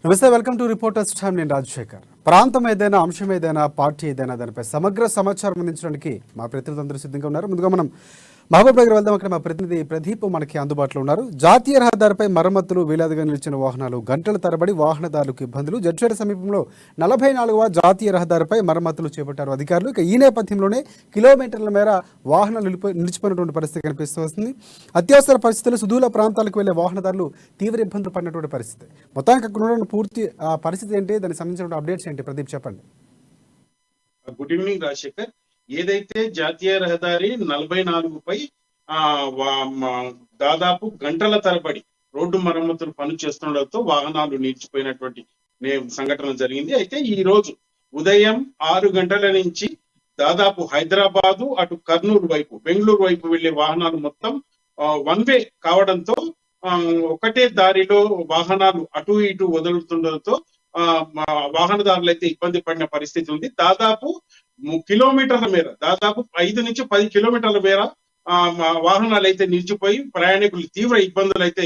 నమస్తే, welcome to reporters time. నేను రాజశేఖర్. ప్రాంతం ఏదైనా, అంశం ఏదైనా, పార్టీ ఏదైనా దానిపై సమగ్ర సమాచారం అందించడానికి మా ప్రతినిధులందరూ సిద్ధంగా ఉన్నారు. ముందుగా మనం మహబూబ్ నగర్ వెళ్దాం. అక్కడ మా ప్రతినిధి ప్రదీప్ మనకి అందుబాటులో ఉన్నారు. జాతీయ రహదారిపై మరమ్మతులు, వేలాదిగా నిలిచిన వాహనాలు, గంటల తరబడి వాహనదారులకు ఇబ్బందులు. జడ్చర్ల సమీపంలో 44వ జాతీయ రహదారిపై మరమ్మతులు చేపట్టారు అధికారులు. ఇక ఈ నేపథ్యంలోనే కిలోమీటర్ల మేర వాహనాలు నిలిచిపోయినటువంటి పరిస్థితి కనిపిస్తూ వస్తుంది. అత్యవసర పరిస్థితులు, సుదూర ప్రాంతాలకు వెళ్లే వాహనదారులు తీవ్ర ఇబ్బందులు పడినటువంటి పరిస్థితి. మొత్తానికి అక్కడ ఉన్న పూర్తి పరిస్థితి ఏంటి, దానికి సంబంధించిన అప్డేట్స్ ఏంటి ప్రదీప్, చెప్పండి. Good evening Rajasekhar. ఏదైతే జాతీయ రహదారి 44పై దాదాపు గంటల తరబడి రోడ్డు మరమ్మతులు పనులు చేస్తుండటంతో వాహనాలు నిలిచిపోయినటువంటి సంఘటన జరిగింది. అయితే ఈ రోజు ఉదయం 6 గంటల నుంచి దాదాపు హైదరాబాదు అటు కర్నూలు వైపు, బెంగళూరు వైపు వెళ్లే వాహనాలు మొత్తం వన్ వే కావడంతో ఒకటే దారిలో వాహనాలు అటు ఇటు వదులుతుండటంతో వాహనదారులు అయితే ఇబ్బంది పడిన పరిస్థితి ఉంది. దాదాపు కిలోమీటర్ల మేర, దాదాపు 5 నుంచి 10 కిలోమీటర్ల మేర వాహనాలు అయితే నిలిచిపోయి ప్రయాణికులు తీవ్ర ఇబ్బందులు అయితే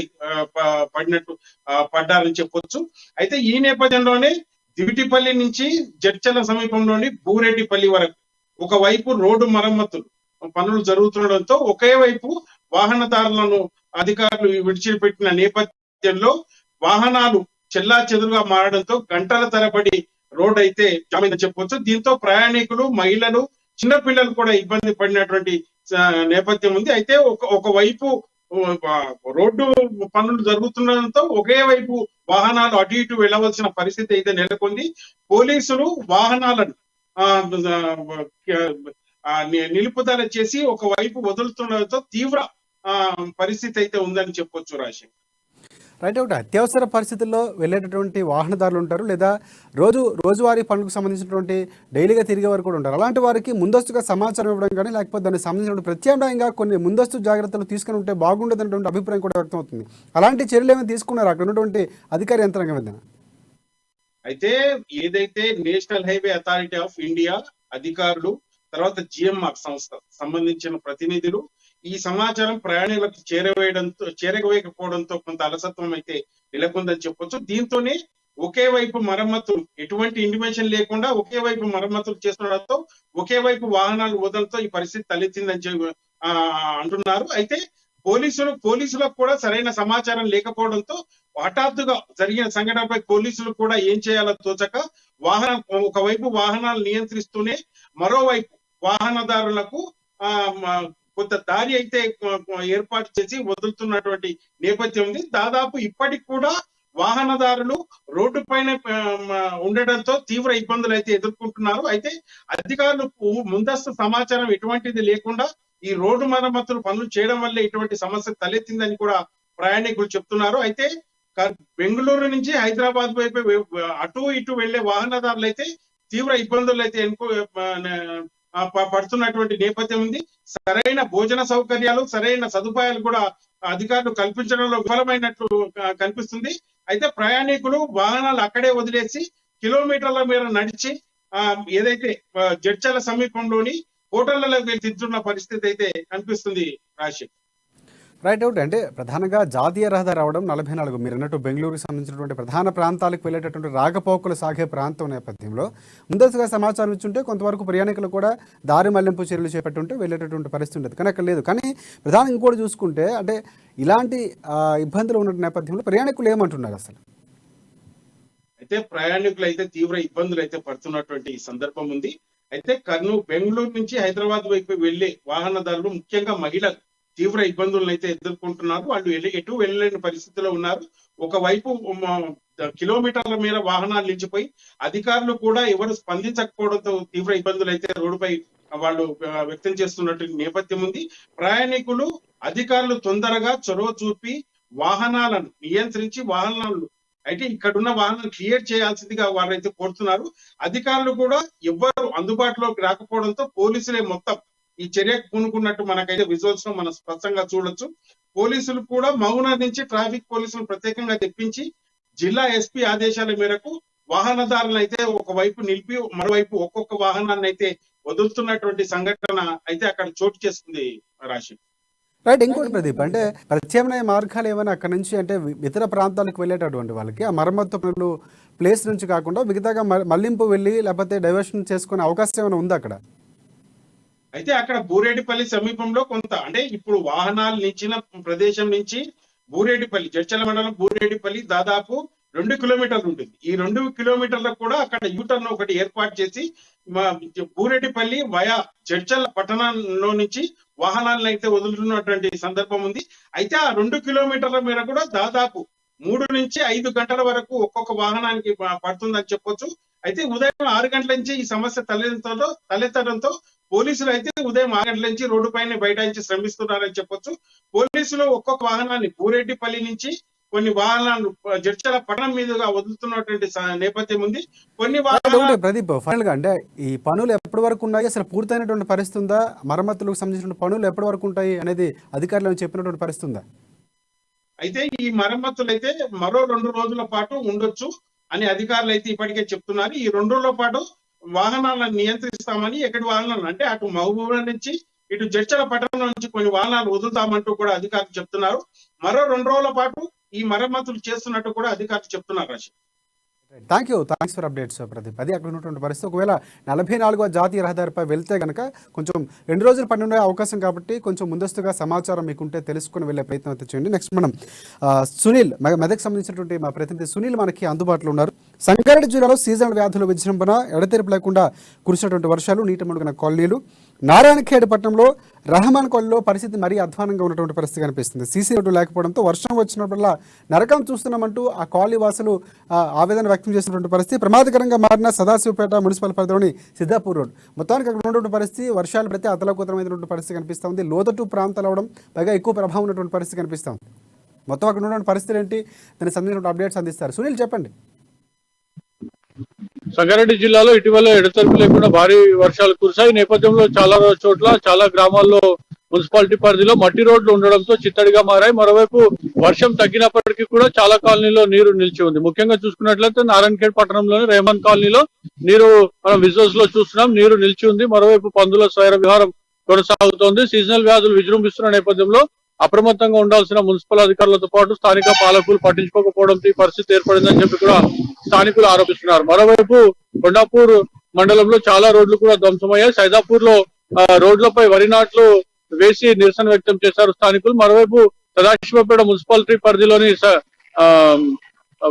పడ్డారని చెప్పొచ్చు. అయితే ఈ నేపథ్యంలోనే దివిటిపల్లి నుంచి జడ్చర్ల సమీపంలోని బూరెడ్డిపల్లి వరకు ఒకవైపు రోడ్డు మరమ్మతులు పనులు జరుగుతుండడంతో ఒకే వైపు వాహనదారులను అధికారులు విడిచిపెట్టిన నేపథ్యంలో వాహనాలు చెల్లా చెదురుగా మారడంతో గంటల తరబడి రోడ్ అయితే జామైందని చెప్పవచ్చు. దీంతో ప్రయాణికులు, మహిళలు, చిన్నపిల్లలు కూడా ఇబ్బంది పడినటువంటి నేపథ్యం ఉంది. అయితే ఒకవైపు రోడ్డు పనులు జరుగుతుండడంతో ఒకే వైపు వాహనాలు అటు ఇటు వెళ్ళవలసిన పరిస్థితి అయితే నెలకొంది. పోలీసులు వాహనాలను నిలుపుదల చేసి ఒకవైపు వదులుతుండడంతో తీవ్ర పరిస్థితి అయితే ఉందని చెప్పొచ్చు రాజశేఖర్. రైట్. ఒకటి అత్యవసర పరిస్థితుల్లో వెళ్ళేటటువంటి వాహనదారులు ఉంటారు, లేదా రోజువారీ పనులకు సంబంధించినటువంటి డైలీగా తిరిగే వారు కూడా ఉంటారు. అలాంటి వారికి ముందస్తుగా సమాచారం ఇవ్వడం కానీ, లేకపోతే దానికి సంబంధించిన ప్రత్యామ్నాయంగా కొన్ని ముందస్తు జాగ్రత్తలు తీసుకుని ఉంటే బాగుండదన్నటువంటి అభిప్రాయం కూడా వ్యక్తం అవుతుంది. అలాంటి చర్యలు ఏమైనా తీసుకున్నారు అక్కడ ఉన్నటువంటి అధికారి యంత్రాంగం మీద? అయితే ఏదైతే national highway authority of India అధికారులు, తర్వాత జిఎంఆర్ సంస్థ సంబంధించిన ప్రతినిధులు ఈ సమాచారం ప్రయాణికులకు చేరవేయకపోవడంతో కొంత అలసత్వం అయితే నెలకొందని చెప్పొచ్చు. దీంతోనే ఒకే వైపు మరమ్మతులు, ఎటువంటి ఇంటిమేషన్ లేకుండా ఒకే వైపు మరమ్మతులు చేస్తుండడంతో ఒకే వైపు వాహనాలు వదలతో ఈ పరిస్థితి తలెత్తిందని అంటున్నారు. అయితే పోలీసులకు కూడా సరైన సమాచారం లేకపోవడంతో హఠాత్తుగా జరిగిన సంఘటనపై పోలీసులు కూడా ఏం చేయాలో తోచక ఒకవైపు వాహనాలు నియంత్రిస్తూనే మరోవైపు వాహనదారులకు కొంత దారి అయితే ఏర్పాటు చేసి వదులుతున్నటువంటి నేపథ్యం ఉంది. దాదాపు ఇప్పటికి కూడా వాహనదారులు రోడ్డు పైన ఉండడంతో తీవ్ర ఇబ్బందులు అయితే ఎదుర్కొంటున్నారు. అయితే అధికారులు ముందస్తు సమాచారం ఎటువంటిది లేకుండా ఈ రోడ్డు మరమ్మతులు పనులు చేయడం వల్ల ఇటువంటి సమస్య తలెత్తిందని కూడా ప్రయాణికులు చెప్తున్నారు. అయితే బెంగళూరు నుంచి హైదరాబాద్ వైపు అటు ఇటు వెళ్లే వాహనదారులు అయితే తీవ్ర ఇబ్బందులు అయితే పడుతున్నటువంటి నేపథ్యం ఉంది. సరైన భోజన సౌకర్యాలు, సరైన సదుపాయాలు కూడా అధికారులు కల్పించడంలో విఫలమైనట్లు కనిపిస్తుంది. అయితే ప్రయాణికులు వాహనాలు అక్కడే వదిలేసి కిలోమీటర్ల మేర నడిచి ఏదైతే జడ్చర్ల సమీపంలోని హోటళ్లకు వెళ్ళి తింటున్న పరిస్థితి అయితే కనిపిస్తుంది రాజశేఖర్. రైట్. అవుట్. అంటే ప్రధానంగా జాతీయ రహదారి రావడం 44, మీరు అన్నట్టు బెంగళూరుకు సంబంధించినటువంటి ప్రధాన ప్రాంతాలకు వెళ్ళేటటువంటి రాకపోకలు సాగే ప్రాంతం నేపథ్యంలో ముందస్తుగా సమాచారం ఇచ్చుంటే కొంతవరకు ప్రయాణికులు కూడా దారి మళ్లింపు చర్యలు చేపట్టుంటే వెళ్ళేటటువంటి పరిస్థితి ఉండదు. కానీ అక్కడ లేదు. కానీ ప్రధానంగా ఇంకోటి చూసుకుంటే, అంటే ఇలాంటి ఇబ్బందులు ఉన్న నేపథ్యంలో ప్రయాణికులు ఏమంటున్నారు అసలు? అయితే ప్రయాణికులు అయితే తీవ్ర ఇబ్బందులు అయితే పడుతున్నటువంటి సందర్భం ఉంది. అయితే బెంగళూరు నుంచి హైదరాబాద్ వైపు వెళ్లే వాహనదారులు, ముఖ్యంగా మహిళలు తీవ్ర ఇబ్బందులను అయితే ఎదుర్కొంటున్నారు. వాళ్ళు ఎటు వెళ్ళలేని పరిస్థితిలో ఉన్నారు. ఒకవైపు కిలోమీటర్ల మేర వాహనాలు నిలిచిపోయి అధికారులు కూడా ఎవరు స్పందించకపోవడంతో తీవ్ర ఇబ్బందులు అయితే రోడ్డుపై వాళ్ళు వ్యక్తం చేస్తున్నట్టు నేపథ్యం ఉంది. ప్రయాణికులు, అధికారులు తొందరగా చొరవ చూపి వాహనాలను నియంత్రించి అయితే ఇక్కడున్న వాహనాలు క్లియర్ చేయాల్సిందిగా వారైతే కోరుతున్నారు. అధికారులు కూడా ఎవ్వరు అందుబాటులోకి రాకపోవడంతో పోలీసులే మొత్తం ఈ చర్యకు పూనుకున్నట్టు మనకైతే విజువల్స్ లో మనం స్పష్టంగా చూడొచ్చు. పోలీసులు కూడా మౌనార్ నుంచి ట్రాఫిక్ పోలీసులు ప్రత్యేకంగా తెప్పించి జిల్లా ఎస్పీ ఆదేశాల మేరకు వాహనదారులను అయితే ఒకవైపు నిలిపి మరోవైపు ఒక్కొక్క వాహనాన్ని అయితే వదులుతున్నటువంటి సంఘటన అయితే అక్కడ చోటు చేస్తుంది రాశి. రైట్. ఇంకోటి ప్రదీప్, అంటే ప్రత్యామ్నాయ మార్గాలు ఏమైనా అక్కడ నుంచి, అంటే ఇతర ప్రాంతాలకు వెళ్ళేటటువంటి వాళ్ళకి ఆ మరమ్మత్తు పనులు ప్లేస్ నుంచి కాకుండా మిగతాగా మళ్లింపు వెళ్ళి లేకపోతే డైవర్షన్ చేసుకునే అవకాశం ఏమైనా ఉందా అక్కడ? అయితే అక్కడ బూరేడిపల్లి సమీపంలో కొంత, అంటే ఇప్పుడు వాహనాలు నిలిచిన ప్రదేశం నుంచి బూరేడిపల్లి, జడ్చల మండలం బూరేడిపల్లి దాదాపు 2 కిలోమీటర్లు ఉంటుంది. ఈ 2 కిలోమీటర్లకు కూడా అక్కడ యూటర్న్ ఒకటి ఏర్పాటు చేసి బూరేడిపల్లి వయా జడ్చల పట్టణంలో నుంచి వాహనాలను అయితే వదులుతున్నటువంటి సందర్భం ఉంది. అయితే ఆ 2 కిలోమీటర్ల మేర కూడా దాదాపు 3 నుంచి 5 గంటల వరకు ఒక్కొక్క వాహనానికి పడుతుందని చెప్పొచ్చు. అయితే ఉదయం 6 గంటల నుంచి ఈ సమస్య తలెత్తడంతో పోలీసులు అయితే ఉదయం 6 గంటల నుంచి రోడ్డు పైన బైఠాయించి శ్రమిస్తున్నారని చెప్పొచ్చు. పోలీసులు ఒక్కొక్క వాహనాన్ని బూరెడ్డిపల్లి నుంచి కొన్ని వాహనాలు జడ్చల పట్టణం మీదుగా వదులుతున్నటువంటి నేపథ్యం ఉంది. కొన్ని వాహనాలు ప్రదీప్, ఫైనల్ గా అంటే ఈ పనులు ఎప్పటి వరకు ఉన్నాయి, అసలు పూర్తయినటువంటి పరిస్థితి ఉందా, మరమ్మతులకు సంబంధించిన పనులు ఎప్పటి వరకు ఉంటాయి అనేది అధికారులు చెప్పినటువంటి పరిస్థితి ఉందా? అయితే ఈ మరమ్మతులు అయితే మరో 2 రోజుల పాటు ఉండొచ్చు అని అధికారులు అయితే ఇప్పటికే చెప్తున్నారు. ఈ 2 రోజుల పాటు వాహనాలను నియంత్రిస్తామని, ఎక్కడి వాహనాలు అంటే అటు మహబూబా నుంచి ఇటు జడ్చల పట్టణం నుంచి కొన్ని వాహనాలు వదులుతామంటూ కూడా అధికారులు చెప్తున్నారు. మరో 2 రోజుల పాటు ఈ మరమ్మతులు చేస్తున్నట్టు కూడా అధికారులు చెప్తున్నారు. రాశి, థ్యాంక్స్ ఫర్ అప్డేట్స్ ప్రదీప్. అది అక్కడ ఉన్నటువంటి పరిస్థితి. ఒకవేళ 44వ జాతీయ రహదారిపై వెళ్తే కనుక కొంచెం 2 రోజులు పని ఉండే అవకాశం కాబట్టి కొంచెం ముందస్తుగా సమాచారం మీకుంటే తెలుసుకుని వెళ్ళే ప్రయత్నం అయితే చేయండి. నెక్స్ట్ మనం సునీల్, మెదక్ సంబంధించినటువంటి మా ప్రతినిధి సునీల్ మనకి అందుబాటులో ఉన్నారు. సంగారెడ్డి జిల్లాలో సీజనల్ వ్యాధుల విజృంభణ, ఎడతెరిపి లేకుండా కురిసినటువంటి వర్షాలు, నీటి మునిగిన కాలనీలు. నారాయణఖేడ్ పట్టణంలో రహమాన్ కాలనీలో పరిస్థితి మరీ అధ్వానంగా ఉన్నటువంటి పరిస్థితి కనిపిస్తుంది. సీసీ రోడ్డు లేకపోవడంతో వర్షం వచ్చినప్పుడల్లా నరకం చూస్తున్నామంటూ ఆ కాలనీ వాసులు ఆవేదన వ్యక్తం చేసినటువంటి పరిస్థితి. ప్రమాదకరంగా మారిన సదాశివపేట మున్సిపల్ పరిధిలోని సిద్ధాపూర్ రోడ్, మొత్తానికి అక్కడ ఉన్నటువంటి పరిస్థితి వర్షాలు ప్రతి అతలకుతలమైనటువంటి పరిస్థితి కనిపిస్తూ ఉంది. లోతట్టు ప్రాంతాలు అవడం, పైగా ఎక్కువ ప్రభావం ఉన్నటువంటి పరిస్థితి కనిపిస్తూ ఉంది. మొత్తం అక్కడ ఉన్నటువంటి పరిస్థితులు ఏంటి, దానికి సంబంధించిన అప్డేట్స్ అందిస్తారు. సునీల్, చెప్పండి. సంగారెడ్డి జిల్లాలో ఇటీవల ఎడతెరిపి లేకుండా భారీ వర్షాలు కురిశాయి. నేపథ్యంలో చాలా చోట్ల, చాలా గ్రామాల్లో మున్సిపాలిటీ పరిధిలో మట్టి రోడ్లు ఉండడంతో చిత్తడిగా మారాయి. మరోవైపు వర్షం తగ్గినప్పటికీ కూడా చాలా కాలనీలో నీరు నిలిచి ఉంది. ముఖ్యంగా చూసుకున్నట్లయితే నారాయణఖేడ్ పట్టణంలోని రెహమాన్ కాలనీలో నీరు, మనం విజువల్స్ లో చూస్తున్నాం, నీరు నిలిచి ఉంది. మరోవైపు పందుల స్వైర విహారం కొనసాగుతోంది. సీజనల్ వ్యాధులు విజృంభిస్తున్న నేపథ్యంలో అప్రమత్తంగా ఉండాల్సిన మున్సిపల్ అధికారులతో పాటు స్థానిక పాలకులు పట్టించుకోకపోవడంతో ఈ పరిస్థితి ఏర్పడిందని చెప్పి కూడా స్థానికులు ఆరోపిస్తున్నారు. మరోవైపు కొండాపూర్ మండలంలో చాలా రోడ్లు కూడా ధ్వంసమయ్యాయి. సైదాపూర్ లో రోడ్లపై వరి నాట్లు వేసి నిరసన వ్యక్తం చేశారు స్థానికులు. మరోవైపు సదాశివపేట మున్సిపాలిటీ పరిధిలోని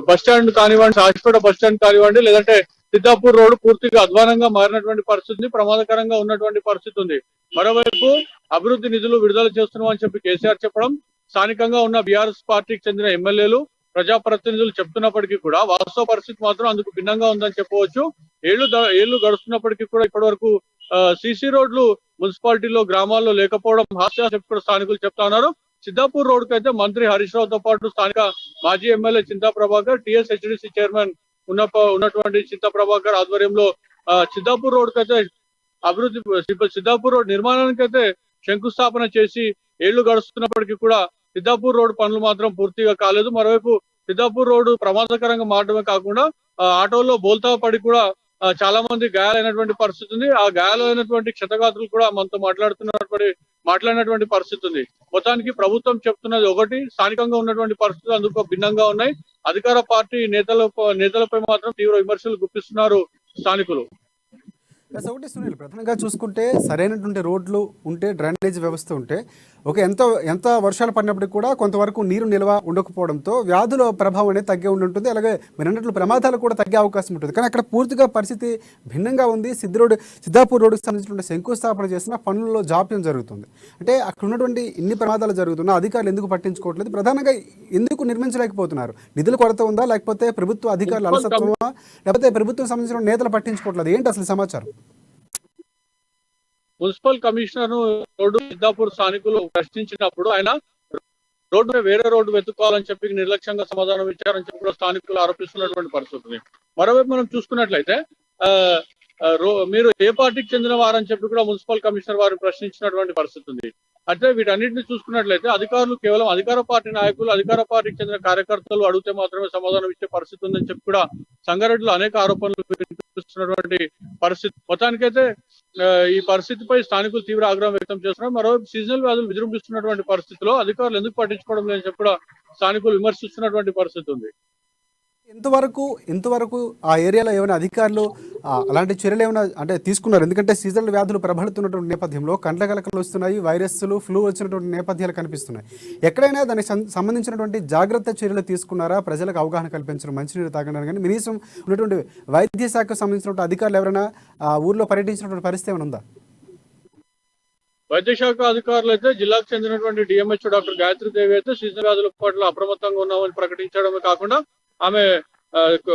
బస్టాండ్ కానివ్వండి, సదాశివపేట బస్టాండ్ కానివ్వండి, లేదంటే సిద్ధాపూర్ రోడ్డు పూర్తిగా అధ్వానంగా మారినటువంటి పరిస్థితి, ప్రమాదకరంగా ఉన్నటువంటి పరిస్థితి ఉంది. మరోవైపు అభివృద్ధి నిధులు విడుదల చేస్తున్నామని చెప్పి కేసీఆర్ చెప్పడం, స్థానికంగా ఉన్న బీఆర్ఎస్ పార్టీకి చెందిన ఎమ్మెల్యేలు, ప్రజాప్రతినిధులు చెప్తున్నప్పటికీ కూడా వాస్తవ పరిస్థితి మాత్రం అందుకు భిన్నంగా ఉందని చెప్పవచ్చు. ఏళ్లు గడుస్తున్నప్పటికీ కూడా ఇప్పటి వరకు సీసీ రోడ్లు మున్సిపాలిటీలో, గ్రామాల్లో లేకపోవడం హాస్యాస్పదం కూడా స్థానికులు చెప్తా ఉన్నారు. సిద్ధాపూర్ రోడ్డుకు అయితే మంత్రి హరీష్ రావుతో పాటు స్థానిక మాజీ ఎమ్మెల్యే చింతా ప్రభాకర్, టీఎస్హెచ్డిసి చైర్మన్ ఉన్నటువంటి చింతా ప్రభాకర్ ఆధ్వర్యంలో సిద్ధాపూర్ రోడ్డుకు అయితే సిద్ధాపూర్ రోడ్ నిర్మాణానికి అయితే శంకుస్థాపన చేసి ఏళ్లు గడుస్తున్నప్పటికీ కూడా సిద్ధాపూర్ రోడ్డు పనులు మాత్రం పూర్తిగా కాలేదు. మరోవైపు సిద్ధాపూర్ రోడ్డు ప్రమాదకరంగా మారడమే కాకుండా ఆటోల్లో బోల్తా పడి కూడా చాలా మంది గాయాలైనటువంటి పరిస్థితి ఉంది. ఆ గాయాలైనటువంటి క్షతగాత్రులు కూడా మనతో మాట్లాడినటువంటి పరిస్థితి ఉంది. మొత్తానికి ప్రభుత్వం చెప్తున్నది ఒకటి, స్థానికంగా ఉన్నటువంటి పరిస్థితులు అందుకు భిన్నంగా ఉన్నాయి. అధికార పార్టీ నేతలపై మాత్రం తీవ్ర విమర్శలు గుప్పిస్తున్నారు స్థానికులు. ఒకటి సునీల్, ప్రధానంగా చూసుకుంటే సరైనటువంటి రోడ్లు ఉంటే, డ్రైనేజ్ వ్యవస్థ ఉంటే, ఎంత వర్షాలు పడినప్పటికీ కూడా కొంతవరకు నీరు నిల్వ ఉండకపోవడంతో వ్యాధుల ప్రభావం అనేది తగ్గే ఉంటుంది. అలాగే మీరు అన్నట్లు ప్రమాదాలు కూడా తగ్గే అవకాశం ఉంటుంది. కానీ అక్కడ పూర్తిగా పరిస్థితి భిన్నంగా ఉంది. సిద్ధాపూర్ రోడ్డుకు సంబంధించినటువంటి శంకుస్థాపన చేసిన పనుల్లో జాప్యం జరుగుతుంది. అంటే అక్కడ ఉన్నటువంటి ఇన్ని ప్రమాదాలు జరుగుతున్నా అధికారులు ఎందుకు పట్టించుకోవట్లేదు? ప్రధానంగా ఎందుకు నిర్మించలేకపోతున్నారు? నిధుల కొరత ఉందా, లేకపోతే ప్రభుత్వ అధికారుల అలసత్వమా, లేకపోతే ప్రభుత్వం సంబంధించిన నేతలు పట్టించుకోవట్లేదు? ఏంటి అసలు సమాచారం? మున్సిపల్ కమిషనర్ రోడ్డు సిద్ధాపూర్ స్థానికులు ప్రశ్నించినప్పుడు ఆయన రోడ్డు వేరే రోడ్డు వెతుక్కోవాలని చెప్పి నిర్లక్ష్యంగా సమాధానం ఇచ్చారని చెప్పి స్థానికులు ఆరోపిస్తున్నటువంటి పరిస్థితి. మరోవైపు మనం చూసుకున్నట్లయితే మీరు ఏ పార్టీకి చెందిన వారని చెప్పి కూడా మున్సిపల్ కమిషనర్ వారు ప్రశ్నించినటువంటి పరిస్థితి ఉంది. అంటే వీటన్నిటిని చూసుకున్నట్లయితే అధికారులు కేవలం అధికార పార్టీ నాయకులు, అధికార పార్టీకి చెందిన కార్యకర్తలు అడిగితే మాత్రమే సమాధానం ఇచ్చే పరిస్థితి ఉందని చెప్పి కూడా సంగారెడ్డిలో అనేక ఆరోపణలు చేస్తున్నటువంటి పరిస్థితి. మొత్తానికైతే ఈ పరిస్థితిపై స్థానికులు తీవ్ర ఆగ్రహం వ్యక్తం చేస్తున్నారు. మరోవైపు సీజనల్ వ్యాధులు విజృంభిస్తున్నటువంటి పరిస్థితిలో అధికారులు ఎందుకు పట్టించుకోవడం లేదని చెప్పి కూడా స్థానికులు విమర్శిస్తున్నటువంటి పరిస్థితి ఉంది. ఇంతవరకు ఆ ఏరియాలో ఏమైనా అధికారులు అలాంటి చర్యలు ఏమైనా అంటే తీసుకున్నారు? ఎందుకంటే సీజనల్ వ్యాధులు ప్రబలుతున్నటువంటి నేపథ్యంలో కండ్ల కలకలు వస్తున్నాయి, వైరస్లు, ఫ్లూ వచ్చినటువంటి నేపథ్యాలు కనిపిస్తున్నాయి. ఎక్కడైనా దానికి సంబంధించినటువంటి జాగ్రత్త చర్యలు తీసుకున్నారా? ప్రజలకు అవగాహన కల్పించడం, మంచినీరు తాగడం కానీ కనీసం ఉన్నటువంటి వైద్య శాఖకు సంబంధించినటువంటి అధికారులు ఎవరైనా ఊర్లో పర్యటించినటువంటి పరిస్థితి ఏమైనా ఉందా? వైద్య శాఖ అధికారులు అయితే జిల్లాకు చెందినటువంటి డిఎంహెచ్ఓ డాక్టర్ గాయత్రి దేవి అయితే సీజనల్ వ్యాధుల పట్ల అప్రమత్తంగా ఉన్నామని ప్రకటించడమే కాకుండా ఆమె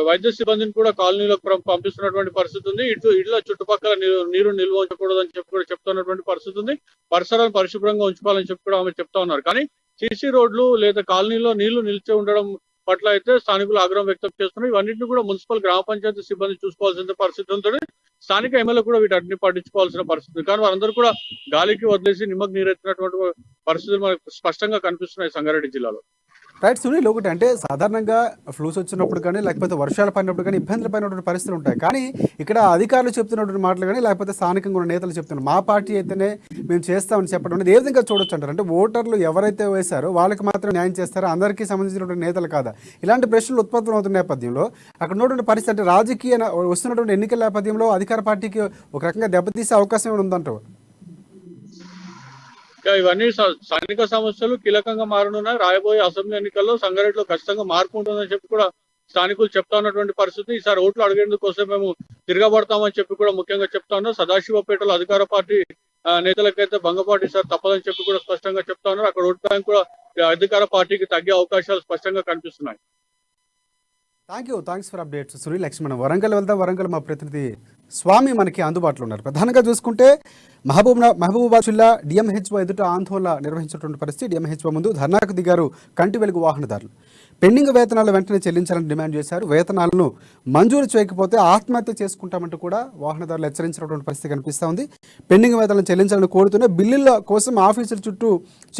వైద్య సిబ్బందిని కూడా కాలనీలకు పంపిస్తున్నటువంటి పరిస్థితి ఉంది. ఇట్లా చుట్టుపక్కల నీరు నిల్వ ఉంచకూడదని చెప్పి కూడా చెప్తున్నటువంటి పరిస్థితి ఉంది. పరిసరాలు పరిశుభ్రంగా ఉంచుకోవాలని చెప్పి కూడా ఆమె చెప్తా ఉన్నారు. కానీ సీసీ రోడ్లు లేదా కాలనీలో నీళ్లు నిలిచి ఉండడం పట్ల అయితే స్థానికులు ఆగ్రహం వ్యక్తం చేస్తున్నారు. ఇవన్నింటినీ కూడా మున్సిపల్ గ్రామ పంచాయతీ సిబ్బంది చూసుకోవాల్సిన పరిస్థితి ఉంటుంది. స్థానిక ఎమ్మెల్యే కూడా వీటన్నిటిని పట్టించుకోవాల్సిన పరిస్థితి. కానీ వారందరూ కూడా గాలికి వదిలేసి నిమ్మకు నీరెత్తినటువంటి పరిస్థితులు మనకు స్పష్టంగా కనిపిస్తున్నాయి సంగారెడ్డి జిల్లాలో. రైట్ సునీల్, ఒకటి అంటే సాధారణంగా ఫ్లూస్ వచ్చినప్పుడు కానీ లేకపోతే వర్షాలు పడినప్పుడు కానీ ఇబ్బందులు పడినటువంటి పరిస్థితులు ఉంటాయి. కానీ ఇక్కడ అధికారులు చెప్తున్నటువంటి మాటలు కానీ లేకపోతే స్థానికంగా ఉన్న నేతలు చెప్తున్నారు మా పార్టీ అయితేనే మేము చేస్తామని చెప్పడం అనేది ఏ విధంగా చూడొచ్చు అంటారు? అంటే ఓటర్లు ఎవరైతే వేశారో వాళ్ళకి మాత్రం న్యాయం చేస్తారో, అందరికీ సంబంధించినటువంటి నేతలు కాదా? ఇలాంటి ప్రశ్నలు ఉత్పత్తి అవుతున్న నేపథ్యంలో అక్కడ ఉన్నటువంటి పరిస్థితి అంటే రాజకీయ వస్తున్నటువంటి ఎన్నికల నేపథ్యంలో అధికార పార్టీకి ఒక రకంగా దెబ్బతీసే అవకాశం ఏమైనా ఉందంటారు? ఇవన్నీ స్థానిక సమస్యలు కీలకంగా మారనున్నాయి. రాయబోయే అసెంబ్లీ ఎన్నికల్లో సంగారెడ్డిలో ఖచ్చితంగా మార్పు ఉంటుందని చెప్పి కూడా స్థానికులు చెప్తా ఉన్నటువంటి పరిస్థితి. ఈసారి ఓట్లు అడిగేందుకు కోసం మేము తిరగబడతామని చెప్పి కూడా ముఖ్యంగా చెప్తా ఉన్నారు. సదాశివపేటలో అధికార పార్టీ నేతలకైతే భంగపాటి సార్ తప్పదని చెప్పి కూడా స్పష్టంగా చెప్తా ఉన్నారు. అక్కడ ఓటు బ్యాంక్ కూడా అధికార పార్టీకి తగ్గే అవకాశాలు స్పష్టంగా కనిపిస్తున్నాయి. Thanks for updates Sunil. Laxman, Warangal వెళ్దాం. వరంగల్ మా ప్రతినిధి స్వామి మనకి అందుబాటులో ఉన్నారు. ప్రధానంగా చూసుకుంటే మహబూబాబాద్ జిల్లా డిఎంహెచ్ఓ ఎదుట ఆందోళన నిర్వహించినటువంటి పరిస్థితి. డిఎంహెచ్ఓ ముందు ధర్నాకు దిగారు కంటి వెలుగు వాహనదారులు. పెండింగ్ వేతనాలు వెంటనే చెల్లించాలని డిమాండ్ చేశారు. వేతనాలను మంజూరు చేయకపోతే ఆత్మహత్య చేసుకుంటామంటూ కూడా వాహనదారులు హెచ్చరించినటువంటి పరిస్థితి కనిపిస్తూ ఉంది. పెండింగ్ వేతనాలను చెల్లించాలని కోరుతూనే బిల్లుల కోసం ఆఫీసుల చుట్టూ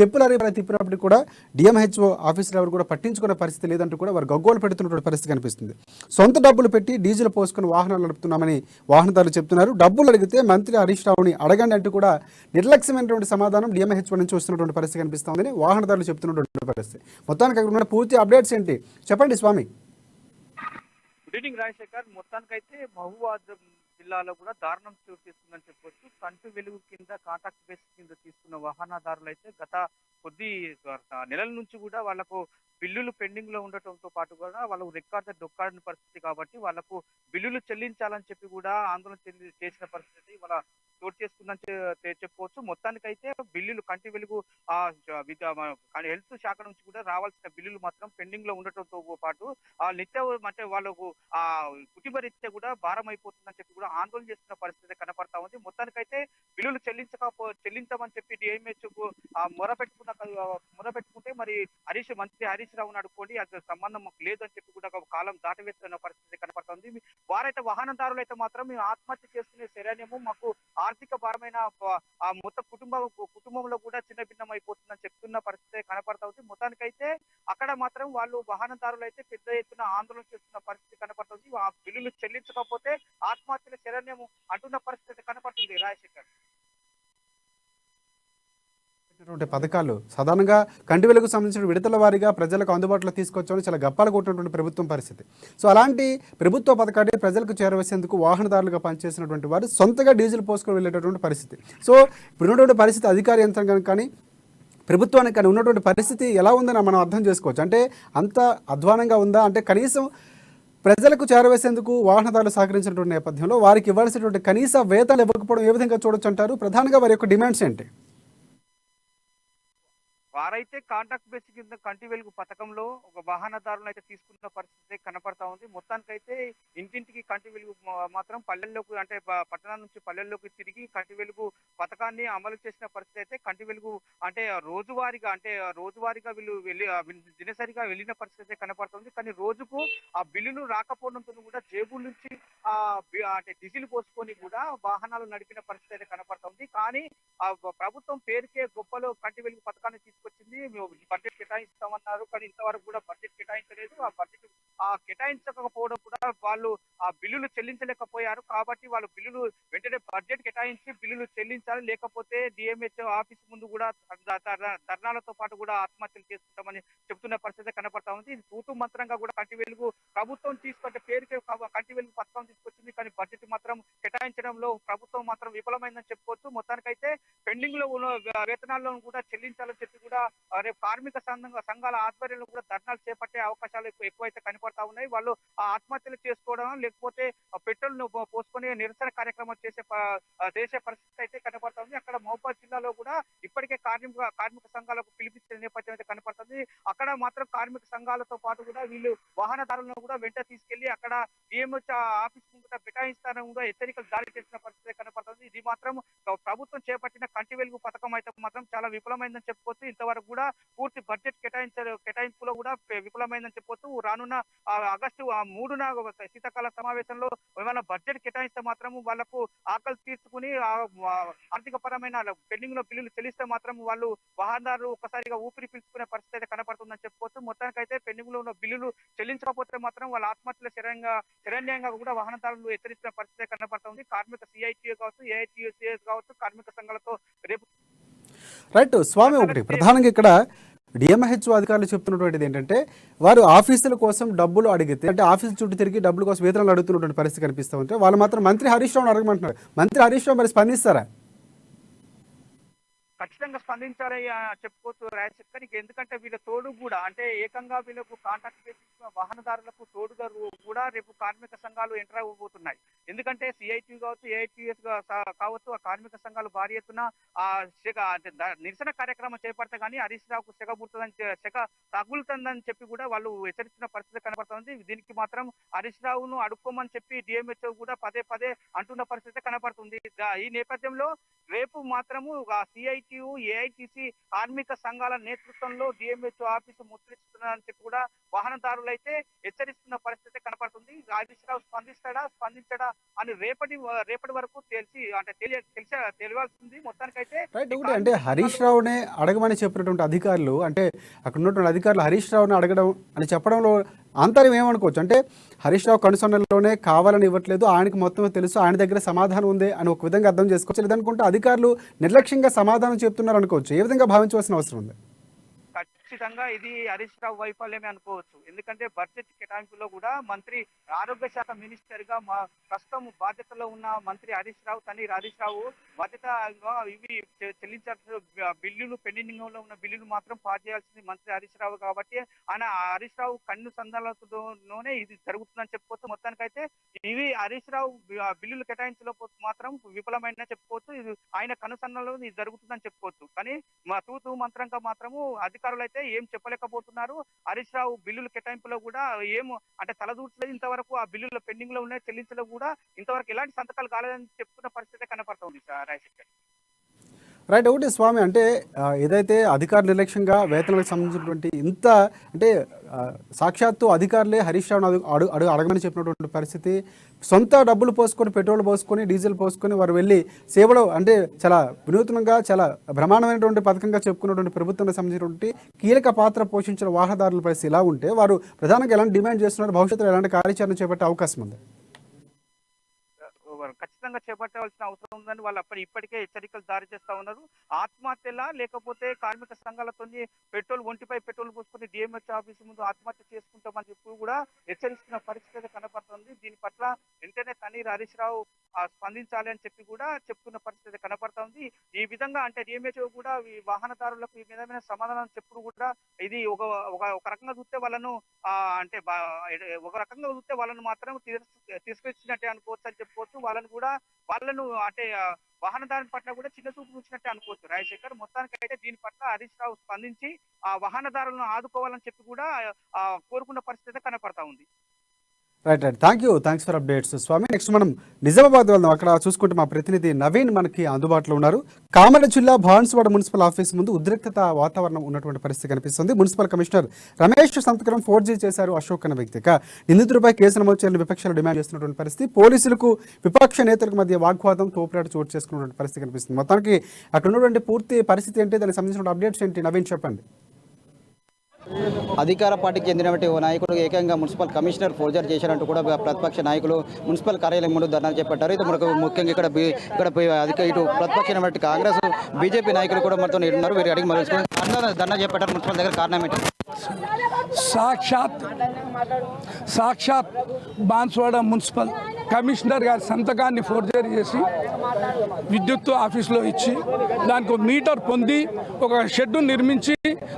చెప్పుల అరిపై తిప్పినప్పటికీ కూడా డిఎంహెచ్ఓ ఆఫీసులు ఎవరు కూడా పట్టించుకునే పరిస్థితి లేదంటూ కూడా వారు గగ్గోలు పెడుతున్నటువంటి పరిస్థితి కనిపిస్తుంది. సొంత డబ్బులు పెట్టి డీజిల్ పోసుకుని వాహనాలు నడుపుతున్నామని వాహనదారులు చెప్తున్నారు. డబ్బులు అడిగితే మంత్రి హరీష్ రావుని అడగండి అంటూ కూడా నిర్లక్ష్యమైనటువంటి సమాధానం డిఎంహెచ్ఓ నుంచి వస్తున్నటువంటి పరిస్థితి కనిపిస్తోందని వాహనదారులు చెప్తున్నటువంటి పరిస్థితి. మొత్తానికి అక్కడ ఉన్న పూర్తి అప్డేట్స్ ఏంటి చెప్పండి స్వామి. Good evening Rajasekhar. మొత్తానికైతే మహబూబాబాద్ జిల్లాలో కూడా దారుణం చోటు తీసుకుందని చెప్పొచ్చు. కంటి వెలుగు కింద కాంట్రాక్ట్ బేస్ కింద తీసుకున్న వాహనదారులు అయితే గత కొద్ది నెలల నుంచి కూడా వాళ్ళకు బిల్లులు పెండింగ్ లో ఉండటంతో పాటు కూడా వాళ్ళకు రికార్డు డొక్కాడిన పరిస్థితి కాబట్టి వాళ్ళకు బిల్లులు చెల్లించాలని చెప్పి కూడా ఆందోళన చేసిన పరిస్థితి వాళ్ళ చోటు చేసుకుందని చెప్పుకోవచ్చు. మొత్తానికైతే బిల్లులు కంటి వెలుగు హెల్త్ శాఖ నుంచి కూడా రావాల్సిన బిల్లులు మాత్రం పెండింగ్ లో ఉండటంతో పాటు ఆ నిత్య అంటే వాళ్ళకు ఆ కుటుంబ రీత్యా కూడా భారం అయిపోతుందని చెప్పి కూడా ఆందోళన చేస్తున్న పరిస్థితి కనపడతా ఉంది. మొత్తానికైతే బిల్లులు చెల్లించమని చెప్పి డిఎంహెచ్కు మొరపెట్టుకుంటే మరి మంత్రి హరీష్ రావును అడుక్కోండి, అది సంబంధం మాకు లేదు అని చెప్పి కూడా ఒక కాలం దాటవేస్తున్న పరిస్థితి కనపడతా ఉంది. వారైతే వాహనదారులు అయితే మాత్రం మేము ఆత్మహత్య చేసుకునే శరణ్యము మాకు ఆర్థిక భారమైన మొత్తం కుటుంబంలో కూడా చిన్న భిన్నం అయిపోతుందని చెప్తున్న పరిస్థితి కనపడతా ఉంది. మొత్తానికైతే అక్కడ మాత్రం వాళ్ళు వాహనదారులు అయితే పెద్ద ఎత్తున ఆందోళన చేస్తున్న పరిస్థితి కనపడుతుంది. ఆ బిల్లులు చెల్లించకపోతే ఆత్మహత్యల శరణ్యము అంటున్న పరిస్థితి కనపడుతుంది. రాజశేఖర్, పథకాలు సాధారణంగా కంటి వెలుగు సంబంధించిన విడతల వారీగా ప్రజలకు అందుబాటులో తీసుకొచ్చామని చాలా గప్పాలు కొట్టినటువంటి ప్రభుత్వం పరిస్థితి. సో అలాంటి ప్రభుత్వ పథకాన్ని ప్రజలకు చేరవేసేందుకు వాహనదారులుగా పనిచేసినటువంటి వారు సొంతగా డీజిల్ పోసుకొని వెళ్ళేటటువంటి పరిస్థితి. సో ఇప్పుడున్నటువంటి పరిస్థితి అధికార యంత్రాంగం కానీ ప్రభుత్వానికి కానీ ఉన్నటువంటి పరిస్థితి ఎలా ఉందని మనం అర్థం చేసుకోవచ్చు. అంటే అంత అధ్వానంగా ఉందా? అంటే కనీసం ప్రజలకు చేరవేసేందుకు వాహనదారులు సహకరించినటువంటి నేపథ్యంలో వారికి ఇవ్వాల్సినటువంటి కనీస వేతనాలు ఇవ్వకపోవడం ఏ విధంగా చూడొచ్చు అంటారు? ప్రధానంగా వారి యొక్క డిమాండ్స్ ఏంటి? వారైతే కాంట్రాక్ట్ బేస్ కింద కంటి వెలుగు పథకంలో ఒక వాహనదారులను అయితే తీసుకున్న పరిస్థితి కనపడతా ఉంది. మొత్తానికైతే ఇంటింటికి కంటి వెలుగు మాత్రం పల్లెల్లోకి అంటే పట్టణాల నుంచి పల్లెల్లోకి తిరిగి కంటి వెలుగు పథకాన్ని అమలు చేసిన పరిస్థితి అయితే కంటి వెలుగు అంటే రోజువారీగా వీళ్ళు దినసరిగా వెళ్ళిన పరిస్థితి కనపడుతుంది. కానీ రోజుకు ఆ బిల్లులు రాకపోవడంతో కూడా జేబుల నుంచి అంటే డీజిల్ పోసుకొని కూడా వాహనాలు నడిపిన పరిస్థితి అయితే కనపడుతుంది. కానీ ఆ ప్రభుత్వం పేరుకే గొప్పలో కంటి వెలుగు పథకాన్ని తీసుకొచ్చింది. బడ్జెట్ కేటాయిస్తామన్నారు, కానీ ఇంతవరకు కూడా బడ్జెట్ కేటాయించలేదు. ఆ కేటాయించకపోవడం కూడా వాళ్ళు ఆ బిల్లులు చెల్లించలేకపోయారు. కాబట్టి వాళ్ళు బిల్లులు వెంటనే బడ్జెట్ కేటాయించి బిల్లులు చెల్లించాలి. లేకపోతే డిఎంహెచ్ఓ ఆఫీస్ ముందు కూడా ధర్నాలతో పాటు కూడా ఆత్మహత్యలు చేసుకుంటామని చెప్తున్న పరిస్థితి కనపడతా ఉంది. ఇది తూతూ మంత్రంగా కూడా కంటి వెలుగు ప్రభుత్వం తీసుకుంటే పేరుకే కంటి వెలుగు పథకం తీసుకొచ్చింది, కానీ బడ్జెట్ మాత్రం కేటాయించడంలో ప్రభుత్వం మాత్రం విఫలమైందని చెప్పుకోవచ్చు. మొత్తానికైతే పెండింగ్ లో ఉన్న వేతనాలను కూడా చెల్లించాలని చెప్పి కూడా రేపు కార్మిక సంఘాల ఆధ్వర్యంలో కూడా ధర్నాలు చేపట్టే అవకాశాలు ఎక్కువైతే కనపడతా ఉన్నాయి. వాళ్ళు ఆ ఆత్మహత్యలు చేసుకోవడం లేకపోతే పెట్రోల్ ను పోసుకొని నిరసన కార్యక్రమం చేసే పరిస్థితి అయితే కనపడతా ఉంది. అక్కడ మహబూబాద్ జిల్లాలో కూడా ఇప్పటికే కార్మిక సంఘాలకు పిలిపించిన నేపథ్యం అయితే కనపడుతుంది. అక్కడ మాత్రం కార్మిక సంఘాలతో పాటు కూడా వీళ్ళు వాహనదారులను కూడా వెంట తీసుకెళ్లి అక్కడ డిఎంహెచ్ ఆఫీస్ ముందు బిటాయిస్తారని కూడా హెచ్చరికలు జారీ చేసిన పరిస్థితి కనపడుతుంది. ఇది మాత్రం ప్రభుత్వం చేపట్టిన కంటి వెలుగు పథకం అయితే మాత్రం చాలా విఫలమైందని చెప్పుకోవచ్చు. ఇంతవరకు కూడా పూర్తి బడ్జెట్ కేటాయింపులో కూడా విఫలమైందని చెప్పొచ్చు. రానున్న ఆగస్టు 3న శీతాకాల సమావేశంలో ఏమైనా బడ్జెట్ కేటాయిస్తే మాత్రం వాళ్లకు ఆకలి తీర్చుకుని ఆర్థిక పరమైన పెండింగ్ లో బిల్లులు చెల్లిస్తే మాత్రం వాళ్ళు వాహనదారులు ఒక్కసారిగా ఊపిరి పీల్చుకునే పరిస్థితి అయితే కనపడుతుందని చెప్పుకోవచ్చు. మొత్తానికైతే పెండింగ్ లో ఉన్న బిల్లులు చెల్లించకపోతే మాత్రం వాళ్ళ ఆత్మహత్యల శరణ్యంగా కూడా వాహనదారులు హెచ్చరిస్తున్న పరిస్థితి కనపడుతుంది. కార్మిక సిఐటియు కావచ్చు, ఏఐటియుసిఎస్ కావచ్చు, కార్మిక సంఘాలతో రేపు రైట్ స్వామి, ఒకటి ప్రధానంగా ఇక్కడ డిఎంహెచ్ఓ అధికారులు చెప్తున్నటువంటిది ఏంటంటే వారు ఆఫీసుల కోసం డబ్బులు అడిగితే, అంటే ఆఫీసు చుట్టూ తిరిగి డబ్బుల కోసం వేతనాలు అడుగుతున్నటువంటి పరిస్థితి కనిపిస్తూ ఉంటే వాళ్ళు మాత్రం మంత్రి హరీష్ రావును అడగమంటున్నారు. మంత్రి హరీష్ రావు మరి స్పందిస్తారా? ఖచ్చితంగా స్పందించాలి చెప్పుకోవచ్చు రాజశేఖర్. ఎందుకంటే వీళ్ళ తోడు కూడా అంటే ఏకంగా వీళ్ళకు కాంట్రాక్ట్ బేసిస్ వాహనదారులకు తోడుగా కూడా రేపు కార్మిక సంఘాలు ఎంటర్ అవ్వబోతున్నాయి. ఎందుకంటే సిఐటి కావచ్చు, ఏఐటిఎస్ కావచ్చు, ఆ కార్మిక సంఘాలు భారీ ఎత్తున ఆ నిరసన కార్యక్రమం చేపడితే కానీ హరీష్ రావుకు సెగ తగులుతుందని చెప్పి కూడా వాళ్ళు హెచ్చరించిన పరిస్థితి కనపడుతుంది. దీనికి మాత్రం హరీష్ రావును అడుక్కోమని చెప్పి డిఎంహెచ్ఓ కూడా పదే పదే అంటున్న పరిస్థితి కనపడుతుంది. ఈ నేపథ్యంలో రేపు మాత్రము సిఐటియు, ఏఐటిసి కార్మిక సంఘాల నేతృత్వంలో డిఎంహెచ్ఓ ఆఫీసు ముట్టడిస్తున్నారని చెప్పి కూడా వాహనదారులు అయితే హెచ్చరిస్తున్న పరిస్థితి కనపడుతుంది. హరీష్ రావు స్పందించడా అని రేపటి వరకు తెలియాల్సింది. మొత్తానికైతే రైట్, ఒకటి అంటే హరీష్ రావునే అడగమని చెప్పినటువంటి అధికారులు, అంటే అక్కడ ఉన్నటువంటి అధికారులు హరీష్ రావుని అడగడం అని చెప్పడంలో ఆంతర్యం ఏమనుకోవచ్చు? అంటే హరీష్ రావు కనుసన్నల్లోనే కావాలని ఇవ్వట్లేదు, ఆయనకి మొత్తం తెలుసు, ఆయన దగ్గర సమాధానం ఉంది అని ఒక విధంగా అర్థం చేసుకోవచ్చు. లేదనుకుంటే అధికారులు నిర్లక్ష్యంగా సమాధానం చెప్తున్నారు అనుకోవచ్చు. ఏ విధంగా భావించవలసిన అవసరం ఉంది? ఖచ్చితంగా ఇది హరీష్ రావు వైఫల్యమే అనుకోవచ్చు. ఎందుకంటే బడ్జెట్ కేటాయింపులో కూడా మంత్రి ఆరోగ్య శాఖ మినిస్టర్ గా ప్రస్తుతం బాధ్యతలో ఉన్న మంత్రి హరీష్ రావు బాధ్యత ఇవి చెల్లించాల్సిన బిల్లులు పెండింగ్ లో ఉన్న బిల్లులు మాత్రం పాస్ చేయాల్సింది మంత్రి హరీష్ రావు. కాబట్టి ఆయన హరీష్ రావు కన్ను సందర్భంలోనే ఇది జరుగుతుందని చెప్పుకోవచ్చు. మొత్తానికైతే ఇవి హరీష్ రావు బిల్లులు కేటాయించలో మాత్రం విఫలమైన చెప్పుకోవచ్చు. ఇది ఆయన కనుసన్నలో ఇది జరుగుతుందని చెప్పుకోవచ్చు. కానీ తూతూ మంత్రంగా మాత్రము అధికారులు అయితే ఏం చెప్పలేకపోతున్నారు. హరీష్ రావు బిల్లుల కేటాయింపులో కూడా అంటే తలదూర్చలేదు. ఇంతవరకు ఆ బిల్లుల పెండింగ్ లో ఉన్నాయి, చెల్లించలో కూడా ఇంతవరకు ఎలాంటి సంతకాలు కాలేదని చెప్తున్న పరిస్థితి కనపడుతుంది రాజశేఖర్. రైట్, ఒకటి స్వామి, అంటే ఏదైతే అధికార నిర్లక్ష్యంగా వేతనాలకు సంబంధించినటువంటి ఇంత అంటే సాక్షాత్తు అధికారులే హరీష్ రావును అడగమని చెప్పినటువంటి పరిస్థితి, సొంత డబ్బులు పోసుకొని, పెట్రోల్ పోసుకొని, డీజిల్ పోసుకొని వారు వెళ్ళి సేవలో, అంటే చాలా వినూత్నంగా చాలా బ్రహ్మాండమైనటువంటి పథకంగా చెప్పుకున్నటువంటి ప్రభుత్వానికి సంబంధించినటువంటి కీలక పాత్ర పోషించిన వాహనదారుల పరిస్థితి ఇలా ఉంటే వారు ప్రధానంగా ఎలాంటి డిమాండ్ చేస్తున్నారు, భవిష్యత్తులో ఎలాంటి కార్యాచరణ చేపట్టే అవకాశం ఉంది? ఖచ్చితంగా చేపట్టవలసిన అవసరం ఉందని వాళ్ళు ఇప్పటికే హెచ్చరికలు జారీ చేస్తా ఉన్నారు. ఆత్మహత్యలా లేకపోతే కార్మిక సంఘాలతో పెట్రోల్ ఒంటిపై పెట్రోల్ పోసుకుని డిఎంహెచ్ ఆఫీస్ ముందు ఆత్మహత్య చేసుకుంటామని చెప్పి కూడా హెచ్చరిస్తున్న పరిస్థితి కనపడుతుంది. దీని పట్ల వెంటనే తన్నీరు హరీష్ రావు స్పందించాలి అని చెప్పి కూడా చెప్తున్న పరిస్థితి కనపడతా ఉంది. ఈ విధంగా అంటే డిఎంహెచ్ఓ కూడా ఈ వాహనదారులకు ఈ విధమైన సమాధానం చెప్పుడు కూడా ఇది ఒక రకంగా చూస్తే వాళ్ళను అంటే ఒక రకంగా చూస్తే వాళ్ళను మాత్రం తిరస్కరించినట్టే అనుకోవచ్చు అని చెప్పుకోవచ్చు. వాళ్ళను అంటే వాహనదారుని పట్ల కూడా చిన్న చూపు చూసినట్టే అనుకోవచ్చు రాజశేఖర్. మొత్తానికి అయితే దీని పట్ల హరీష్ రావు స్పందించి ఆ వాహనదారులను ఆదుకోవాలని చెప్పి కూడా కోరుకున్న పరిస్థితి కనపడతా ఉంది. Right thanks for updates Swamy. Next మనం నిజామాబాద్ వెళ్దాం. అక్కడ చూసుకుంటే మా ప్రతినిధి నవీన్ మనకి అందుబాటులో ఉన్నారు. కామారెడ్డి జిల్లా భాన్స్వాడ మున్సిపల్ ఆఫీస్ ముందు ఉద్రిక్తత వాతావరణం ఉన్నటువంటి పరిస్థితి కనిపిస్తుంది. మున్సిపల్ కమిషనర్ రమేష్ సంతకం ఫోర్జరీ చేశారు అశోక్ అనే వ్యక్తి. నిందితుడిపై కేసు నమోదు చేయాలని విపక్షాలు డిమాండ్ చేస్తున్నటువంటి పరిస్థితి, పోలీసులకు విపక్ష నేతలకు మధ్య వాగ్వాదం తోపులాట చోటు చేసుకున్నటువంటి పరిస్థితి కనిపిస్తుంది. మొత్తానికి అక్కడ ఉన్నటువంటి పూర్తి పరిస్థితి ఏంటి, దానికి సంబంధించిన అప్డేట్స్ ఏంటి నవీన్ చెప్పండి. అధికార పార్టీకి చెందినటువంటి ఓ నాయకుడు ఏకంగా మున్సిపల్ కమిషనర్ ఫోర్జరీ చేశారంటూ కూడా ప్రతిపక్ష నాయకులు మున్సిపల్ కార్యాలయం ముందు ధర్నా చేపట్టారు. ఇది మనకు ముఖ్యంగా ఇక్కడ ఇటు ప్రతిపక్ష కాంగ్రెస్ బీజేపీ నాయకులు కూడా మనతో ఉన్నారు. వీరు అడిగి మరొక ధర్నా చేపట్టారు మున్సిపల్ దగ్గర. కారణం ఏంటి? సాక్షాత్ బాన్స్వాడ మున్సిపల్ కమిషనర్ గారి సంతకాన్ని ఫోర్జరీ చేసి విద్యుత్ ఆఫీసులో ఇచ్చి దానికి ఒక మీటర్ పొంది ఒక షెడ్డు నిర్మించి,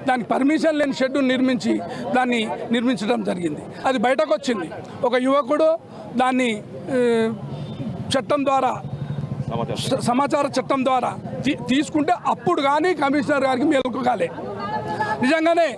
దానికి పర్మిషన్ లేని షెడ్డు నిర్మించి దాన్ని నిర్మించడం జరిగింది. అది బయటకు వచ్చింది. ఒక యువకుడు దాన్ని చట్టం ద్వారా సమాచార చట్టం ద్వారా తీసుకుంటే అప్పుడు కానీ కమిషనర్ గారికి మేలుకు కాలే. నిజంగానే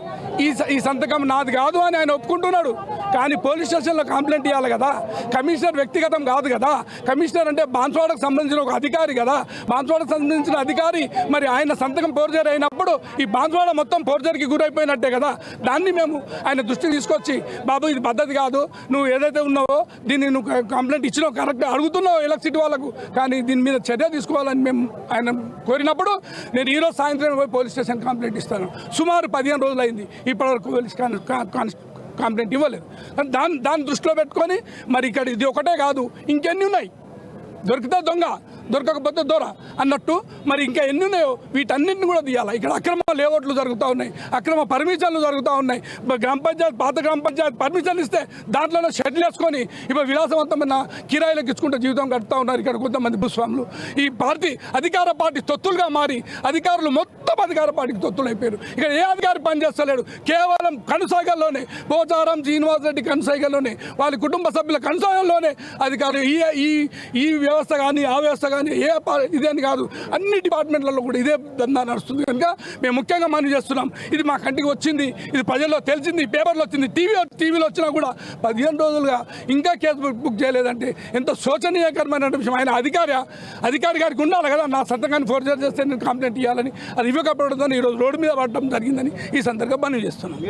ఈ సంతకం నాది కాదు అని ఆయన ఒప్పుకుంటున్నాడు. కానీ పోలీస్ స్టేషన్లో కంప్లైంట్ ఇవ్వాలి కదా. కమిషనర్ వ్యక్తిగతం కాదు కదా. కమిషనర్ అంటే బాన్స్వాడకు సంబంధించిన ఒక అధికారి కదా. బాన్స్వాడకు సంబంధించిన అధికారి మరి ఆయన సంతకం ఫోర్జరీ అయినప్పుడు ఈ బాన్స్వాడ మొత్తం ఫోర్జరీకి గురైపోయినట్టే కదా. దాన్ని మేము ఆయన దృష్టికి తీసుకొచ్చి, బాబు ఇది పద్ధతి కాదు, నువ్వు ఏదైతే ఉన్నావో దీన్ని నువ్వు కంప్లైంట్ ఇచ్చినావు కరెక్ట్, అడుగుతున్నావు ఎలక్ట్రిసిటీ వాళ్ళకు, కానీ దీని మీద చర్య తీసుకోవాలని మేము ఆయన కోరినప్పుడు నేను ఈరోజు సాయంత్రం పోయి పోలీస్ స్టేషన్ కంప్లైంట్ ఇస్తాను. సుమారు 15 రోజులు అయింది, ఇప్పటివరకు పోలీస్ కంప్లైంట్ ఇవ్వలేదు. దాన్ని దృష్టిలో పెట్టుకొని మరి ఇక్కడ ఇది ఒకటే కాదు, ఇంకెన్ని ఉన్నాయి. దొరికితే దొంగ, దొరకకపోతే దొర అన్నట్టు మరి ఇంకా ఎన్ని ఉన్నాయో వీటన్నింటిని కూడా తీయాలి. ఇక్కడ అక్రమ లేఅవుట్లు జరుగుతూ ఉన్నాయి, అక్రమ పర్మిషన్లు జరుగుతూ ఉన్నాయి. గ్రామ పంచాయతీ పాత గ్రామ పంచాయతీ పర్మిషన్ ఇస్తే దాంట్లోనే షెడ్లు వేసుకొని ఇప్పుడు విలాసవంతమైన కిరాయిలకు ఇచ్చుకుంటే జీవితం గడుపుతూ ఉన్నారు ఇక్కడ కొంతమంది భూస్వాములు. ఈ పార్టీ అధికార పార్టీ తొత్తులుగా మారి అధికారులు మొత్తం అధికార పార్టీకి తొత్తులు అయిపోయారు. ఇక్కడ ఏ అధికారి పనిచేస్తలేడు, కేవలం కనుసాగల్లోనే పోచారం శ్రీనివాస్ రెడ్డి కనుసాగల్లోనే వాళ్ళ కుటుంబ సభ్యుల కనుసాగల్లోనే అధికారులు ఈ వ్యవస్థ కానీ ఆ వ్యవస్థ కానీ ఇదేని కాదు, అన్ని డిపార్ట్మెంట్లలో కూడా ఇదే దందా నడుస్తుంది. కనుక మేము ముఖ్యంగా మనం చేస్తున్నాం. ఇది మా కంటికి వచ్చింది, ఇది ప్రజల్లో తెలిసింది, పేపర్లో వచ్చింది, టీవీలో వచ్చినా కూడా 15 రోజులుగా ఇంకా కేసు బుక్ చేయలేదంటే ఎంతో శోచనీయకరమైన విషయం. ఆయన అధికారి గారికి ఉండాలి కదా. నా సంతకాన్ని ఫోర్జరీ చేస్తే నేను కంప్లైంట్ ఇవ్వాలని, అది ఇవ్వకపోవడంతో ఈరోజు రోడ్డు మీద పడడం జరిగిందని ఈ సందర్భంగా మనం చేస్తున్నాం.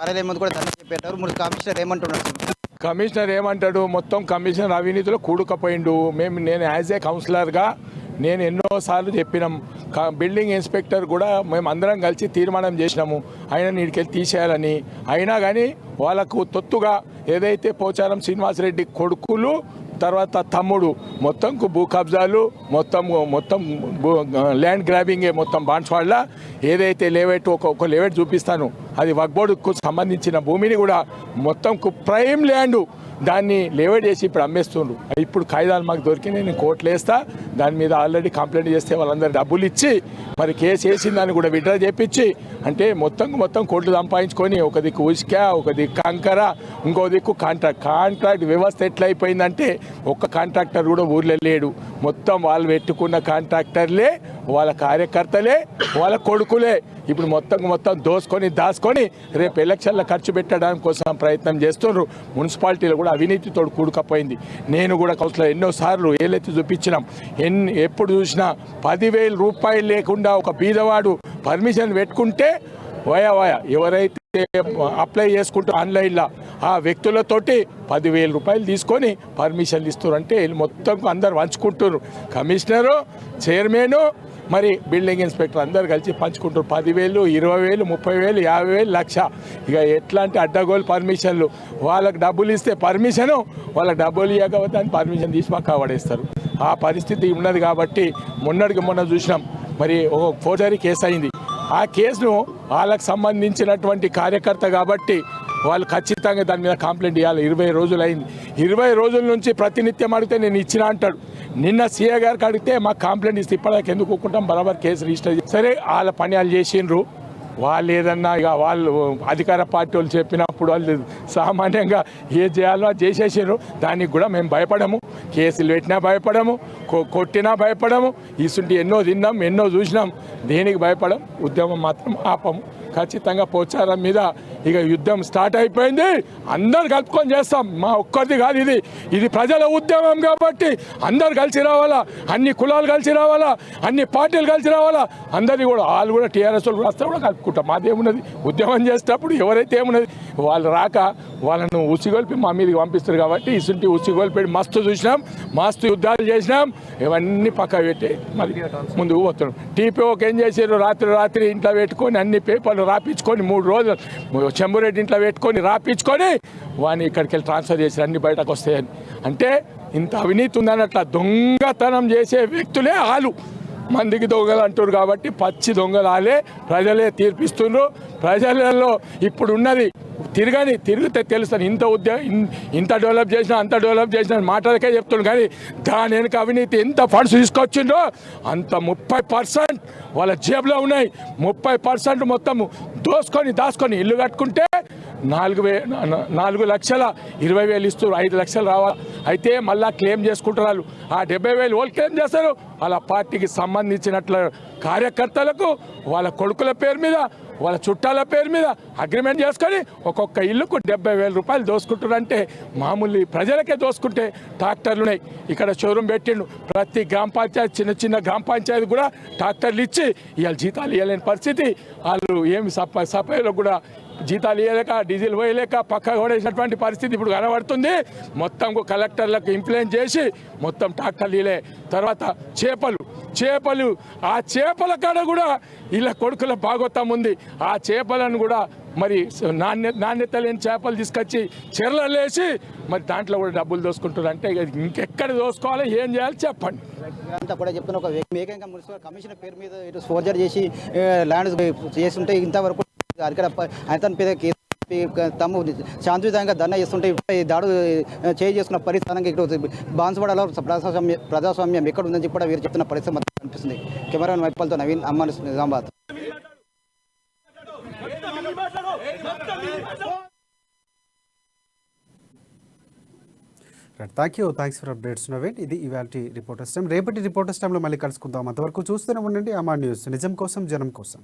కార్యాలయం ముందు కూడా ధర్నా చేపట్టారు. కమిషనర్ ఏమంటున్నారు? కమిషనర్ ఏమంటాడు, మొత్తం కమిషనర్ అవినీతిలో కూడుకుపోయిండు. నేను యాజ్ ఏ కౌన్సిలర్గా నేను ఎన్నోసార్లు చెప్పినాం. బిల్డింగ్ ఇన్స్పెక్టర్ కూడా మేము అందరం కలిసి తీర్మానం చేసినాము ఆయన నీడికెళ్ళి తీసేయాలని. అయినా కానీ వాళ్ళకు తొత్తుగా ఏదైతే పోచారం శ్రీనివాసరెడ్డి కొడుకులు తర్వాత తమ్ముడు మొత్తం భూ కబ్జాలు మొత్తం ల్యాండ్ గ్రాబింగే మొత్తం బాన్స్వాడలో ఏదైతే లేవెట్ ఒక లేవెట్ చూపిస్తాను, అది వక్ఫ్ బోర్డుకు సంబంధించిన భూమిని కూడా మొత్తం ప్రైమ్ ల్యాండ్ దాన్ని లేవెట్ చేసి ఇప్పుడు అమ్మేస్తుండ్రు. ఇప్పుడు కాయిదాలు మాకు దొరికి నేను కోర్టులో వేస్తా, దాని మీద ఆల్రెడీ కంప్లైంట్ చేస్తే వాళ్ళందరూ డబ్బులు ఇచ్చి మరి కేసు వేసిన దాన్ని కూడా విడ్రా చేపించి అంటే మొత్తం కోర్టులు సంపాదించుకొని ఒక దిక్కు ఉసుక, ఒక దిక్కు కంకర, ఇంకో దిక్కు కాంట్రాక్ట్ వ్యవస్థ ఎట్లయిపోయిందంటే ఒక్క కాంట్రాక్టర్ కూడా ఊర్లో లేడు. మొత్తం వాళ్ళు పెట్టుకున్న కాంట్రాక్టర్లే, వాళ్ళ కార్యకర్తలే, వాళ్ళ కొడుకులే ఇప్పుడు మొత్తం దాచుకొని రేపు ఎలక్షన్ల ఖర్చు పెట్టడానికి కోసం ప్రయత్నం చేస్తున్నారు. మున్సిపాలిటీలో కూడా అవినీతితో కూడుకపోయింది. నేను కూడా కౌన్సిలర్ ఎన్నోసార్లు ఏలెత్తి చూపించినాం. ఎప్పుడు చూసినా 10,000 రూపాయలు లేకుండా ఒక బీదవాడు పర్మిషన్ పెట్టుకుంటే వయా ఎవరైతే అప్లై చేసుకుంటూ ఆన్లైన్లో ఆ వ్యక్తులతోటి 10,000 రూపాయలు తీసుకొని పర్మిషన్లు ఇస్తున్నారంటే మొత్తం అందరు పంచుకుంటున్నారు. కమిషనరు, చైర్మను, మరి బిల్డింగ్ ఇన్స్పెక్టర్ అందరు కలిసి పంచుకుంటారు. 10,000, 20,000, 30,000, 50,000, 1,00,000. ఇక ఎట్లాంటి అడ్డగోలు పర్మిషన్లు. వాళ్ళకి డబ్బులు ఇస్తే పర్మిషను, వాళ్ళకి డబ్బులు ఇవ్వకపోతే అని పర్మిషన్ తీసి మాకు కావడేస్తారు. ఆ పరిస్థితి ఉన్నది కాబట్టి మొన్న చూసినాం. మరి ఒక ఫోర్జరీ కేసు అయింది. ఆ కేసును వాళ్ళకు సంబంధించినటువంటి కార్యకర్త కాబట్టి వాళ్ళు ఖచ్చితంగా దాని మీద కంప్లైంట్ ఇవ్వాలి. 20 రోజులు అయింది. 20 రోజుల నుంచి ప్రతినిత్యం అడిగితే నేను ఇచ్చిన అంటాడు. నిన్న సీఏ గారికి అడిగితే మాకు కంప్లైంట్ ఇస్తే ఇప్పటిదాకా ఎందుకు ఒప్పుకుంటాం, బరాబర్ కేసు రిజిస్టర్ సరే వాళ్ళ పని వాళ్ళు చేసిండ్రు. వాళ్ళు ఏదన్నా ఇక వాళ్ళు అధికార పార్టీ వాళ్ళు చెప్పినప్పుడు వాళ్ళు సామాన్యంగా ఏది చేయాలో అది చేసేసారు. దానికి కూడా మేము భయపడము, కేసులు పెట్టినా భయపడము, కొట్టినా భయపడము. ఇసుంటి ఎన్నో తిన్నాం, ఎన్నో చూసినాం, దేనికి భయపడం. ఉద్యమం మాత్రం ఆపము. ఖచ్చితంగా పోచారం మీద ఇక యుద్ధం స్టార్ట్ అయిపోయింది. అందరు కలుపుకొని చేస్తాం, మా ఒక్కరిది కాదు ఇది. ఇది ప్రజల ఉద్యమం కాబట్టి అందరు కలిసి రావాలా, అన్ని కులాలు కలిసి రావాలా, అన్ని పార్టీలు కలిసి రావాలా. అందరినీ కూడా వాళ్ళు కూడా టీఆర్ఎస్ వాళ్ళు కూడా వస్తే కూడా కలుపుకుంటాం. మాదేమున్నది, ఉద్యమం చేసేటప్పుడు ఎవరైతే ఏమున్నది వాళ్ళు రాక వాళ్ళను ఉసిగొల్పి మా మీదకి పంపిస్తారు కాబట్టి ఇసుంటి ఉసిగొల్పి మస్తు చూసినాం, మస్తు యుద్ధాలు చేసినాం. ఇవన్నీ పక్క పెట్టి మరి ముందుకు పోతున్నాం. టీపీఓకి ఏం చేశారు, రాత్రి ఇంట్లో పెట్టుకొని అన్ని పేపర్లు రాపించుకొని 3 రోజులు చెంబురెడ్డి ఇంట్లో పెట్టుకొని రాపించుకొని వాడిని ఇక్కడికి వెళ్ళి ట్రాన్స్ఫర్ చేశారు, అన్ని బయటకు వస్తాయని. అంటే ఇంత అవినీతి ఉందన్నట్ల దొంగతనం చేసే వ్యక్తులే వాళ్ళు మందికి దొంగలు అంటారు కాబట్టి పచ్చి దొంగలు వాళ్ళే. ప్రజలే తీర్పిస్తున్నారు. ప్రజలలో ఇప్పుడు ఉన్నది తిరిగితే తెలుస్తుంది. ఇంత డెవలప్ చేసినా అంత డెవలప్ చేసినా మాటలకే చెప్తున్నాను కానీ దాని వెనుక అవినీతి ఎంత ఫండ్స్ తీసుకొచ్చిందో అంత 30% వాళ్ళ జేబులో ఉన్నాయి. 30% మొత్తం దాచుకొని ఇల్లు కట్టుకుంటే 4,20,000 ఇస్తారు, 5 లక్షలు రావాలి. అయితే మళ్ళీ క్లెయిమ్ చేసుకుంటున్నారు. ఆ 70,000 వాళ్ళు క్లెయిమ్ చేస్తారు. వాళ్ళ పార్టీకి సంబంధించినట్ల కార్యకర్తలకు వాళ్ళ కొడుకుల పేరు మీద వాళ్ళ చుట్టాల పేరు మీద అగ్రిమెంట్ చేసుకొని ఒక్కొక్క ఇల్లుకు 70,000 రూపాయలు దోసుకుంటారంటే మామూలు ప్రజలకే దోసుకుంటే ట్రాక్టర్లు ఉన్నాయి. ఇక్కడ షోరూమ్ పెట్టిండు. ప్రతి గ్రామ పంచాయతీ చిన్న గ్రామ పంచాయతీ కూడా ట్రాక్టర్లు ఇచ్చి ఇవాళ జీతాలు ఇవ్వలేని పరిస్థితి. వాళ్ళు ఏమి సఫైలో కూడా జీతాలు ఇవ్వలేక డీజిల్ పోయలేక పక్క కొడేసినటువంటి పరిస్థితి ఇప్పుడు కనబడుతుంది. మొత్తం కలెక్టర్లకు ఇంప్లైంట్ చేసి మొత్తం ట్రాక్టర్లు ఇలే. తర్వాత చేపలు ఆ చేపల కాడ కూడా ఇలా కొడుకుల భాగవతం ఉంది. ఆ చేపలను కూడా మరి నాణ్యత లేని చేపలు తీసుకొచ్చి చెర్లలో వేసి మరి దాంట్లో కూడా డబ్బులు దోసుకుంటారు. అంటే ఇంకెక్కడ దోసుకోవాలి, ఏం చేయాలి చెప్పండి. అంతా కూడా చెప్తున్న ఒక ఏకంగా మున్సిపల్ కమిషనర్ పేరు మీద ఇటు ఫోర్జరీ చేసి ల్యాండ్ చేస్తుంటే ఇంతవరకు అక్కడ అతని పేద తమ శాంతియుతంగా ధర్నా చేస్తుంటే దాడు చేసుకున్న పరిస్థితి ఇటు బాన్సువాడలో ప్రజాస్వామ్యం ఎక్కడ ఉందని చెప్పి కూడా వీరు చెప్తున్న పరిస్థితి మాత్రం కనిపిస్తుంది. కెమెరామెన్ వైపల్తో నవీన్, అమ్మాన్, Nizamabad. Thanks for updates Naveen. ఇది ఇవాల్టి రిపోర్టర్స్ టైం. రేపటి రిపోర్టర్స్ టైంలో మళ్ళీ కలుసుకుందాం. అంతవరకు చూస్తూనే ఉండండి అమా న్యూస్, నిజం కోసం జనం కోసం.